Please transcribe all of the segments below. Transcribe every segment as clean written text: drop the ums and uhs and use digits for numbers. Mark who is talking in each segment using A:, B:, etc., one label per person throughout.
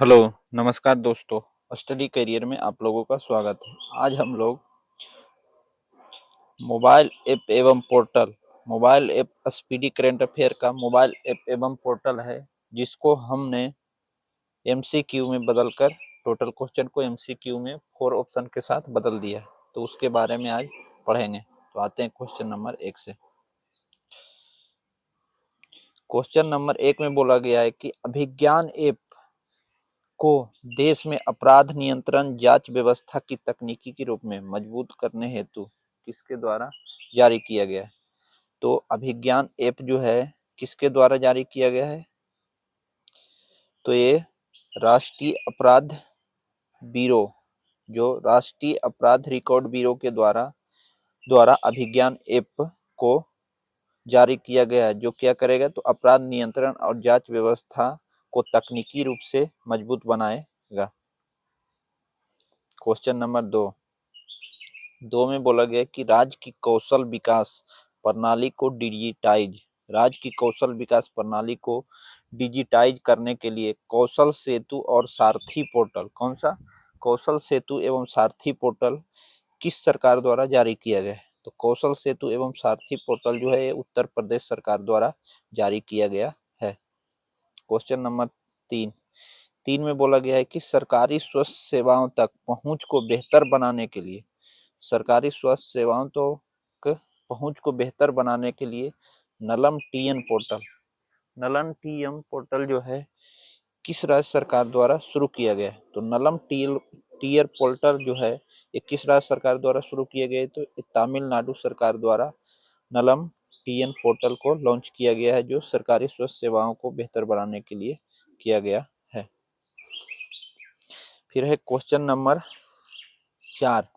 A: Hello, नमस्कार दोस्तों। Study career में आप लोगों का स्वागत है। आज हम लोग mobile app speedy current affair का मोबाइल ऐप एवं पोर्टल है, जिसको हमने एमसीक्यू में बदलकर टोटल क्वेश्चन को एमसीक्यू में 4 ऑप्शन के साथ बदल दिया है। तो उसके बारे में आज पढ़ेंगे। तो आते हैं क्वेश्चन नंबर 1 से। क्वेश्चन नंबर 1 में बोला गया है कि अभिज्ञान ऐप को देश में अपराध नियंत्रण जांच व्यवस्था की तकनीकी के रूप में मजबूत करने हेतु किसके द्वारा जारी किया गया है। तो अभिज्ञान ऐप जो है किसके द्वारा जारी किया गया है, तो ये राष्ट्रीय अपराध ब्यूरो, जो राष्ट्रीय अपराध रिकॉर्ड ब्यूरो के द्वारा अभिज्ञान ऐप को जारी किया गया है, जो क्या करेगा, तो अपराध नियंत्रण और जांच व्यवस्था को तकनीकी रूप से मजबूत बनाएगा। क्वेश्चन नंबर 2 में बोला गया कि राज्य की कौशल विकास प्रणाली को डिजिटाइज करने के लिए कौशल सेतु और सारथी पोर्टल, कौन सा, कौशल सेतु एवं सारथी पोर्टल किस सरकार द्वारा जारी किया गया है। तो कौशल सेतु एवं सारथी पोर्टल जो है ये उत्तर प्रदेश सरकार द्वारा जारी किया गया है। क्वेश्चन नंबर 3 में बोला गया है कि सरकारी स्वास्थ्य सेवाओं तक पहुंच को बेहतर बनाने के लिए नलम टीएम पोर्टल जो है किस राज्य सरकार द्वारा शुरू किया गया है। तो नलम टीयर पोर्टल जो है ये किस राज्य सरकार द्वारा शुरू किया गया है, तो तमिलनाडु सरकार द्वारा नलम टीएन पोर्टल को लॉन्च किया गया है, जो सरकारी स्वास्थ्य सेवाओं को बेहतर बनाने के लिए किया गया है। फिर है क्वेश्चन नंबर 4,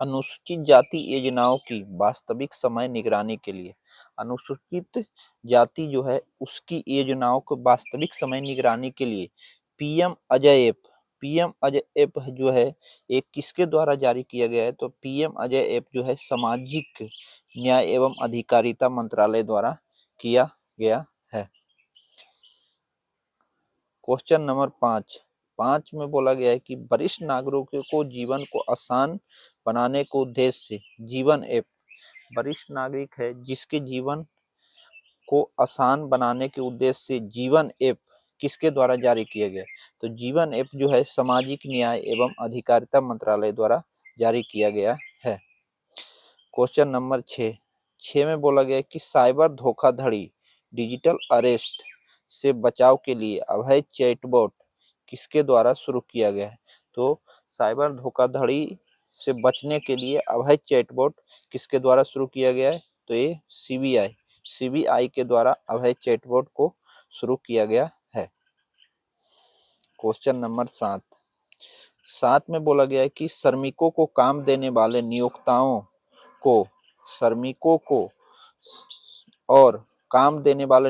A: अनुसूचित जाति योजनाओं की वास्तविक समय निगरानी के लिए, अनुसूचित जाति जो है उसकी योजनाओं को वास्तविक समय निगरानी के लिए पीएम अजय ऐप जो है एक किसके द्वारा जारी किया गया है। तो पीएम अजय ऐप जो है सामाजिक न्याय एवं अधिकारिता मंत्रालय द्वारा किया गया है। क्वेश्चन नंबर 5 में बोला गया है कि वरिष्ठ नागरिकों को जीवन को आसान बनाने के उद्देश्य से जीवन ऐप, वरिष्ठ नागरिक है जिसके जीवन को आसान बनाने के उद्देश्य से जीवन ऐप किसके द्वारा जारी किया गया। तो जीवन ऐप जो है सामाजिक न्याय एवं अधिकारिता मंत्रालय द्वारा जारी किया गया है। क्वेश्चन नंबर 6 में बोला गया है कि साइबर धोखाधड़ी डिजिटल अरेस्ट से बचाव के लिए अभय चैटबॉट किसके द्वारा शुरू किया गया है। तो साइबर धोखाधड़ी से बचने के लिए अभय चैटबॉट किसके द्वारा शुरू किया गया है। तो ये सीबीआई के द्वारा अभय चैटबॉट को शुरू किया गया है। क्वेश्चन नंबर 7 में बोला गया है कि श्रमिकों को काम देने वाले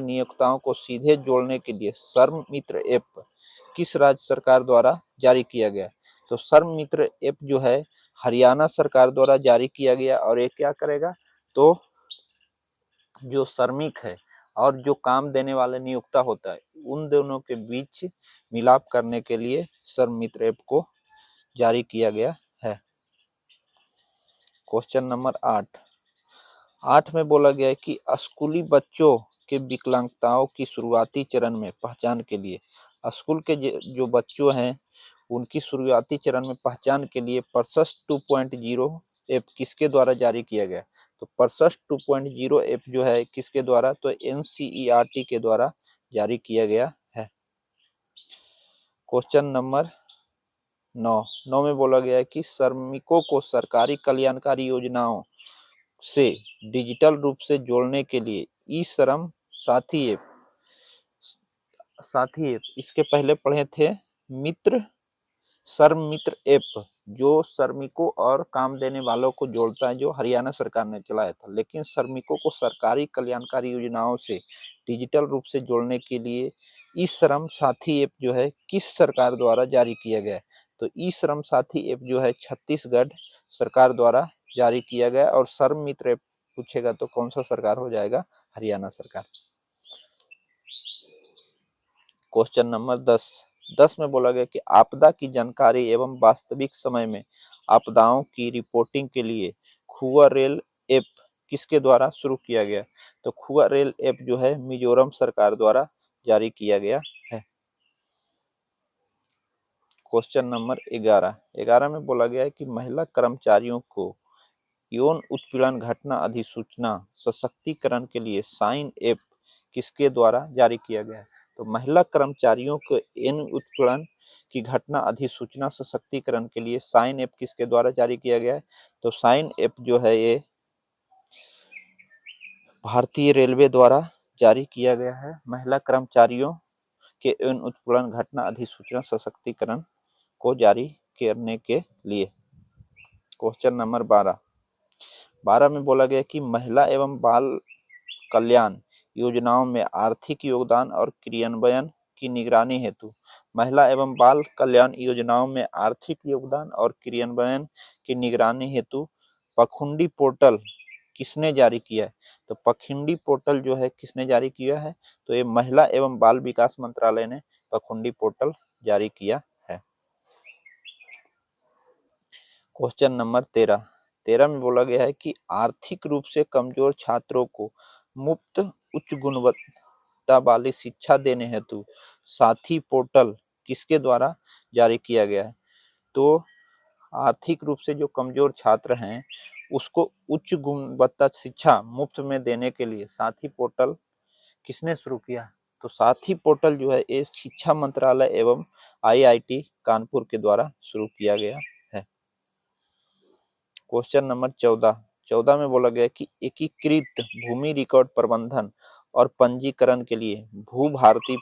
A: नियोक्ताओं को सीधे जोड़ने के लिए श्रम मित्र ऐप किस राज्य सरकार द्वारा जारी किया गया। तो श्रम मित्र ऐप जो है हरियाणा सरकार द्वारा जारी किया गया, और ये क्या करेगा, तो जो श्रमिक है और जो काम देने वाले नियोक्ता होता है उन दोनों के बीच मिलाप करने के लिए श्रम मित्र ऐप को जारी किया गया है। क्वेश्चन नंबर 8 में बोला गया है कि स्कूली बच्चों के विकलांगताओं की शुरुआती चरण में पहचान के लिए, स्कूल के जो बच्चों हैं उनकी शुरुआती चरण में पहचान के लिए प्रशस्त 2.0 ऐप किसके द्वारा जारी किया गया। तो प्रशस्त 2.0 ऐप जो है किसके द्वारा, तो एनसीईआरटी के द्वारा जारी किया गया है। क्वेश्चन नंबर 9 में बोला गया है कि श्रमिकों को सरकारी कल्याणकारी योजनाओं से डिजिटल रूप से जोड़ने के लिए ई श्रम साथी ऐप, इसके पहले पढ़े थे श्रम मित्र ऐप, जो श्रमिकों और काम देने वालों को जोड़ता है, जो हरियाणा सरकार ने चलाया था। लेकिन श्रमिकों को सरकारी कल्याणकारी योजनाओं से डिजिटल रूप से जोड़ने के लिए ई श्रम साथी ऐप जो है किस सरकार द्वारा जारी किया गया है। तो ई श्रम साथी ऐप जो है छत्तीसगढ़ सरकार द्वारा जारी किया गया, और श्रम मित्र ऐप पूछेगा तो कौन सा सरकार हो जाएगा, हरियाणा सरकार। क्वेश्चन नंबर 10 में बोला गया कि आपदा की जानकारी एवं वास्तविक समय में आपदाओं की रिपोर्टिंग के लिए खुआ रेल ऐप किसके द्वारा शुरू किया गया? तो खुआ रेल ऐप जो है मिजोरम सरकार द्वारा जारी किया गया है। क्वेश्चन नंबर 11 में बोला गया है कि महिला कर्मचारियों को यौन उत्पीड़न घटना अधिसूचना सशक्तिकरण के लिए साइन ऐप किसके द्वारा जारी किया गया है? तो महिला कर्मचारियों को यौन उत्पीड़न की घटना अधिसूचना सशक्तिकरण के लिए साइन ऐप किसके द्वारा जारी किया गया है? तो साइन ऐप जो है ये भारतीय रेलवे द्वारा जारी किया गया है महिला कर्मचारियों के यौन उत्पीड़न घटना अधिसूचना सशक्तिकरण को जारी करने के लिए। क्वेश्चन नंबर 12 में बोला गया कि महिला एवं बाल कल्याण योजनाओं में आर्थिक योगदान और क्रियान्वयन की निगरानी हेतु महिला एवं बाल कल्याण योजनाओं में आर्थिक योगदान और क्रियान्वयन की निगरानी हेतु पखुंडी पोर्टल किसने जारी किया है? तो पखुंडी पोर्टल जो है किसने जारी किया है? तो ये महिला एवं बाल विकास मंत्रालय ने पखुंडी पोर्टल जारी किया है। क्वेश्चन नंबर 13 में बोला गया है कि आर्थिक रूप से कमजोर छात्रों को मुफ्त उच्च गुणवत्ता वाली शिक्षा देने हेतु साथी पोर्टल किसके द्वारा जारी किया गया है? तो आर्थिक रूप से जो कमजोर छात्र हैं उसको उच्च गुणवत्ता शिक्षा मुफ्त में देने के लिए साथी पोर्टल किसने शुरू किया? तो साथी पोर्टल जो है ये शिक्षा मंत्रालय एवं आईआईटी कानपुर के द्वारा शुरू किया गया है। क्वेश्चन नंबर 14 में बोला गया कि एकीकृत भूमि रिकॉर्ड प्रबंधन और पंजीकरण के लिए भू भारती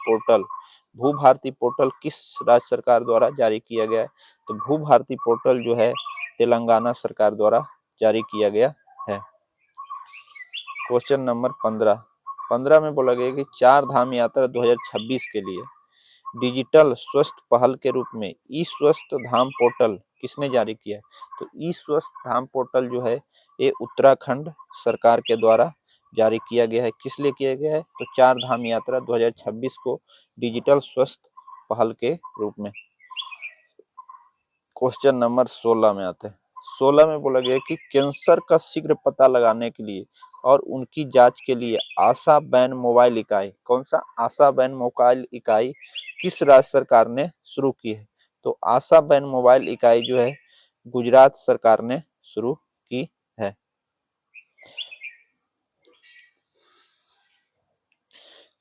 A: पोर्टल किस राज्य सरकार द्वारा जारी किया गया है? तो भू भारती पोर्टल जो है तेलंगाना सरकार द्वारा जारी किया गया है। क्वेश्चन नंबर 15 में बोला गया कि चार धाम यात्रा 2026 के लिए डिजिटल स्वस्थ पहल के रूप में ई स्वस्थ धाम पोर्टल किसने जारी किया है? तो ई स्वस्थ धाम पोर्टल जो है ये उत्तराखंड सरकार के द्वारा जारी किया गया है। किस लिए किया गया है? तो चार धाम यात्रा 2026 को डिजिटल स्वस्थ पहल के रूप में। क्वेश्चन नंबर 16 में आते हैं। 16 में बोला गया कि कैंसर का शीघ्र पता लगाने के लिए और उनकी जांच के लिए आशा बैन मोबाइल इकाई, कौन सा आशा बैन मोबाइल इकाई किस राज्य सरकार ने शुरू की है? तो आशा बैन मोबाइल इकाई जो है गुजरात सरकार ने शुरू की है।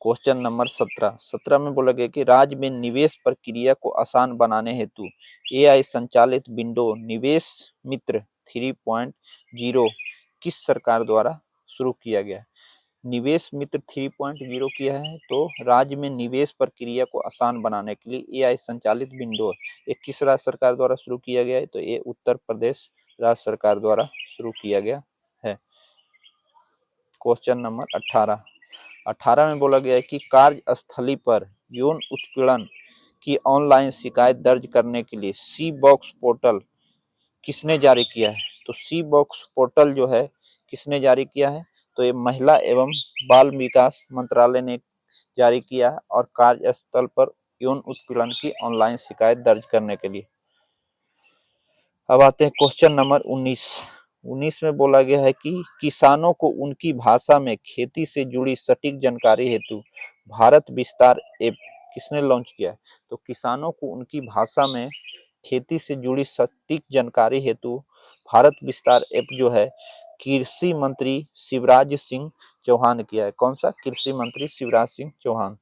A: क्वेश्चन नंबर 17 में बोला गया कि राज्य में निवेश प्रक्रिया को आसान बनाने हेतु एआई संचालित विंडो निवेश मित्र 3.0 किस सरकार द्वारा शुरू किया गया? निवेश मित्र 3.0 किया है तो राज्य में निवेश प्रक्रिया को आसान बनाने के लिए एआई संचालित विंडो ये किस राज्य सरकार द्वारा शुरू किया गया है? तो ये उत्तर प्रदेश राज्य सरकार द्वारा शुरू किया गया है। क्वेश्चन नंबर 18 में बोला गया है कि कार्यस्थली पर यौन उत्पीड़न की ऑनलाइन शिकायत दर्ज करने के लिए सी बॉक्स पोर्टल किसने जारी किया है? तो सी बॉक्स पोर्टल जो है किसने जारी किया है? तो ये महिला एवं बाल विकास मंत्रालय ने जारी किया है और कार्यस्थल पर यौन उत्पीड़न की ऑनलाइन शिकायत दर्ज करने के लिए। अब आते हैं क्वेश्चन नंबर 19 में बोला गया है कि किसानों को उनकी भाषा में खेती से जुड़ी सटीक जानकारी हेतु भारत विस्तार ऐप किसने लॉन्च किया है? तो किसानों को उनकी भाषा में खेती से जुड़ी सटीक जानकारी हेतु भारत विस्तार ऐप जो है कृषि मंत्री शिवराज सिंह चौहान किया है। कौन सा? कृषि मंत्री शिवराज सिंह चौहान।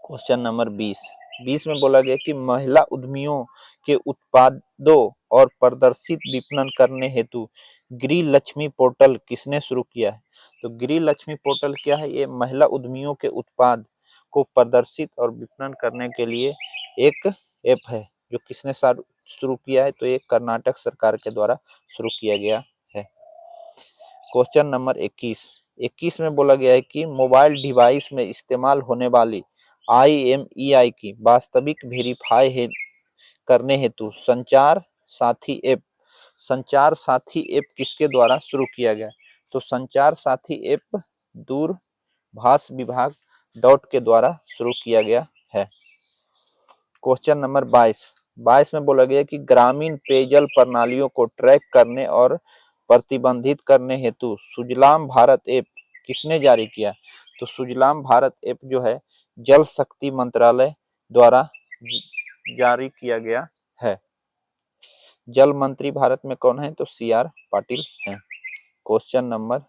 A: क्वेश्चन नंबर 20 में बोला गया कि महिला उद्यमियों के उत्पादों और प्रदर्शित विपणन करने हेतु गृह लक्ष्मी पोर्टल किसने शुरू किया है? तो गृह लक्ष्मी पोर्टल क्या है? ये महिला उद्यमियों के उत्पाद को प्रदर्शित और विपणन करने के लिए एक ऐप है जो किसने शुरू किया है? तो ये कर्नाटक सरकार के द्वारा शुरू किया गया है। क्वेश्चन नंबर 21 में बोला गया है कि मोबाइल डिवाइस में इस्तेमाल होने वाली IMEI की वास्तविक वेरीफाई करने हेतु संचार साथी ऐप किसके द्वारा शुरू किया गया? तो संचार साथी ऐप दूरभाष विभाग के द्वारा शुरू किया गया है। क्वेश्चन नंबर 22 में बोला गया कि ग्रामीण पेयजल प्रणालियों को ट्रैक करने और प्रतिबंधित करने हेतु सुजलाम भारत ऐप किसने जारी किया? तो सुजलाम भारत ऐप जो है जल शक्ति मंत्रालय द्वारा जारी किया गया है। जल मंत्री भारत में कौन है? तो CR पाटिल हैं। क्वेश्चन नंबर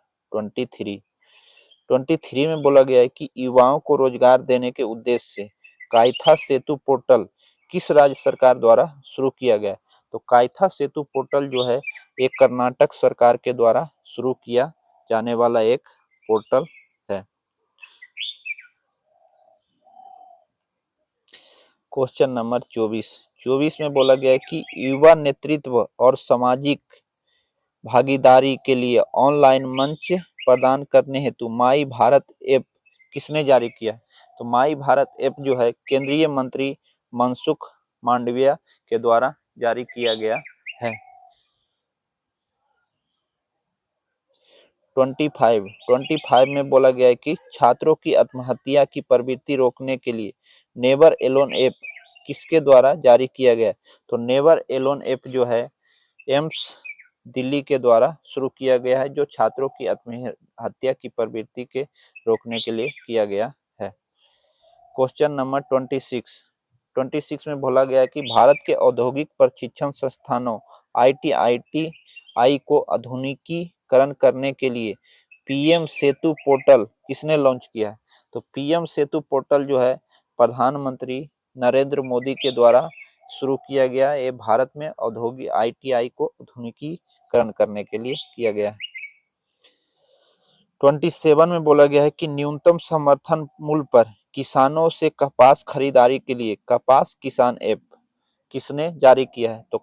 A: 23 में बोला गया है कि युवाओं को रोजगार देने के उद्देश्य से कायथा सेतु पोर्टल किस राज्य सरकार द्वारा शुरू किया गया? तो कायथा सेतु पोर्टल जो है एक कर्नाटक सरकार के द्वारा शुरू किया जाने वाला एक पोर्टल है। क्वेश्चन नंबर 24 में बोला गया है कि युवा नेतृत्व और सामाजिक भागीदारी के लिए ऑनलाइन मंच प्रदान करने हेतु माई भारत ऐप किसने जारी किया? तो माई भारत ऐप जो है केंद्रीय मंत्री मनसुख मांडविया के द्वारा जारी किया गया है। 25 में बोला गया है कि छात्रों की आत्महत्या की प्रवृत्ति रोकने के लिए नेवर एलोन ऐप किसके द्वारा जारी किया गया? तो नेवर एलोन ऐप जो है एम्स दिल्ली के द्वारा शुरू किया गया है, जो छात्रों की आत्महत्या की प्रवृत्ति के रोकने के लिए किया गया है। क्वेश्चन नंबर 26 में बोला गया है कि भारत के औद्योगिक प्रशिक्षण संस्थानों ITI को आधुनिकीकरण करने के लिए PM सेतु पोर्टल किसने लॉन्च किया है? तो PM सेतु पोर्टल जो है प्रधानमंत्री नरेंद्र मोदी के द्वारा शुरू किया गया है। ये भारत में औद्योगिक ITI को आधुनिकीकरण करने के लिए किया गया है। 27 में बोला गया है कि न्यूनतम समर्थन मूल्य पर किसानों से कपास खरीदारी के लिए कपास किसान ऐप किसने जारी किया है? तो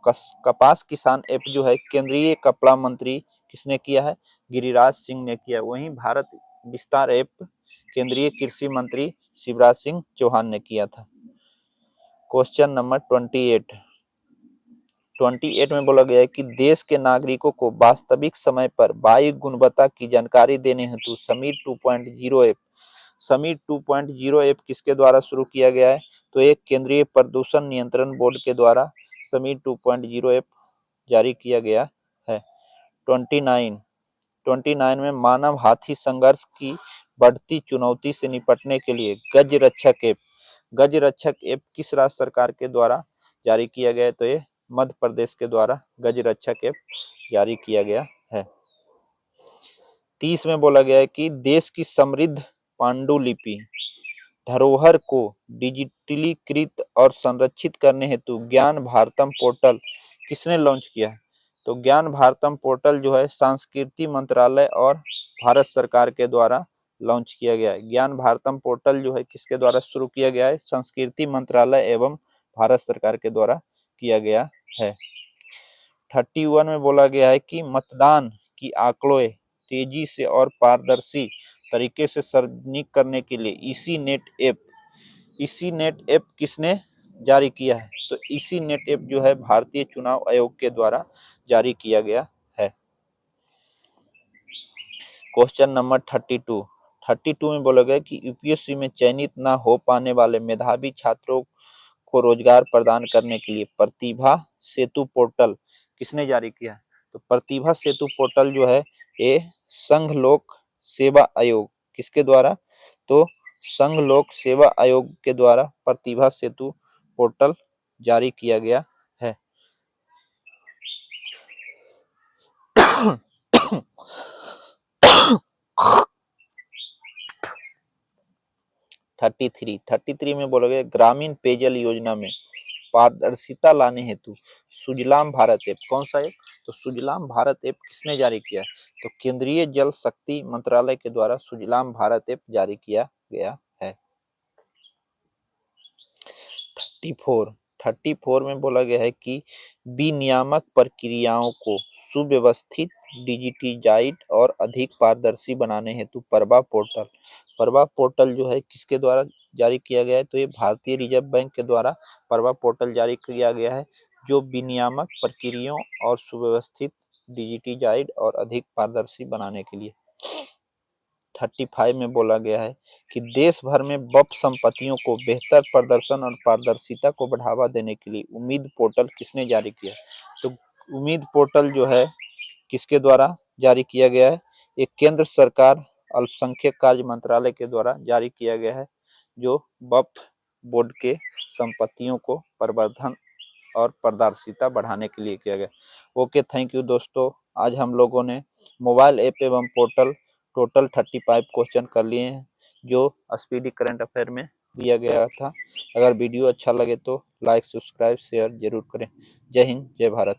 A: कपास किसान ऐप जो है केंद्रीय कपड़ा मंत्री किसने किया है? गिरिराज सिंह ने किया। वहीं भारत विस्तार ऐप केंद्रीय कृषि मंत्री शिवराज सिंह चौहान ने किया था। क्वेश्चन नंबर 28 में बोला गया है कि देश के नागरिकों को वास्तविक समय पर वायु गुणवत्ता की जानकारी देने हेतु समीर 2.0 ऐप किसके द्वारा शुरू किया गया है? तो एक केंद्रीय प्रदूषण नियंत्रण बोर्ड के द्वारा समीर 2.0 ऐप जारी किया गया है। 29 में मानव हाथी संघर्ष की बढ़ती चुनौती से निपटने के लिए गज रक्षक ऐप किस राज्य सरकार के द्वारा जारी किया गया है? तो ये मध्य प्रदेश के द्वारा गज रक्षक ऐप जारी किया गया है। 30 में बोला गया है कि देश की समृद्ध पांडुलिपि धरोहर को डिजिटलीकृत और संरक्षित करने हेतु ज्ञान भारतम पोर्टल किसने लॉन्च किया है? तो ज्ञान भारतम पोर्टल जो है संस्कृति मंत्रालय और भारत सरकार के द्वारा लॉन्च किया गया है। ज्ञान भारतम पोर्टल जो है किसके द्वारा शुरू किया गया है? संस्कृति मंत्रालय एवं भारत सरकार के द्वारा किया गया है। 31 में बोला गया है कि मतदान की आंकड़ों तेजी से और पारदर्शी तरीके से सार्वजनिक करने के लिए इसी नेट ऐप किसने जारी किया है? तो इसी नेट ऐप जो है भारतीय चुनाव आयोग के द्वारा जारी किया गया है। क्वेश्चन नंबर 32 में बोला गया कि UPSC में चयनित न हो पाने वाले मेधावी छात्रों को रोजगार प्रदान करने के लिए प्रतिभा सेतु पोर्टल किसने जारी किया है? तो प्रतिभा सेतु पोर्टल जो है ये संघ लोक सेवा आयोग किसके द्वारा? तो संघ लोक सेवा आयोग के द्वारा प्रतिभा सेतु पोर्टल जारी किया गया है। 33 में बोला गया ग्रामीण पेयजल योजना में पारदर्शिता लाने हेतु सुजलाम भारत ऐप कौन सा ऐप? तो सुजलाम भारत ऐप किसने जारी किया? तो केंद्रीय जल शक्ति मंत्रालय के द्वारा सुजलाम भारत ऐप जारी किया गया है। 34 में बोला गया है कि विनियामक प्रक्रियाओं को सुव्यवस्थित डिजिटाइज और अधिक पारदर्शी बनाने हेतु परवा पोर्टल जो है किसके द्वारा जारी किया गया है? तो ये भारतीय रिजर्व बैंक के द्वारा परवा पोर्टल जारी किया गया है, जो विनियामक प्रक्रियाओं और सुव्यवस्थित डिजिटाइज और अधिक पारदर्शी बनाने के लिए। 35 में बोला गया है कि देश भर में वक्फ संपत्तियों को बेहतर प्रदर्शन और पारदर्शिता को बढ़ावा देने के लिए उम्मीद पोर्टल किसने जारी किया? तो उम्मीद पोर्टल जो है किसके द्वारा जारी किया गया है? ये केंद्र सरकार अल्पसंख्यक कार्य मंत्रालय के द्वारा जारी किया गया है, जो वक्फ बोर्ड के संपत्तियों को प्रवर्धन और पारदर्शिता बढ़ाने के लिए किया गया। ओके, थैंक यू दोस्तों। आज हम लोगों ने मोबाइल ऐप एवं पोर्टल टोटल 35 क्वेश्चन कर लिए हैं, जो स्पीडी करंट अफेयर में दिया गया था। अगर वीडियो अच्छा लगे तो लाइक, सब्सक्राइब, शेयर जरूर करें। जय हिंद, जय भारत।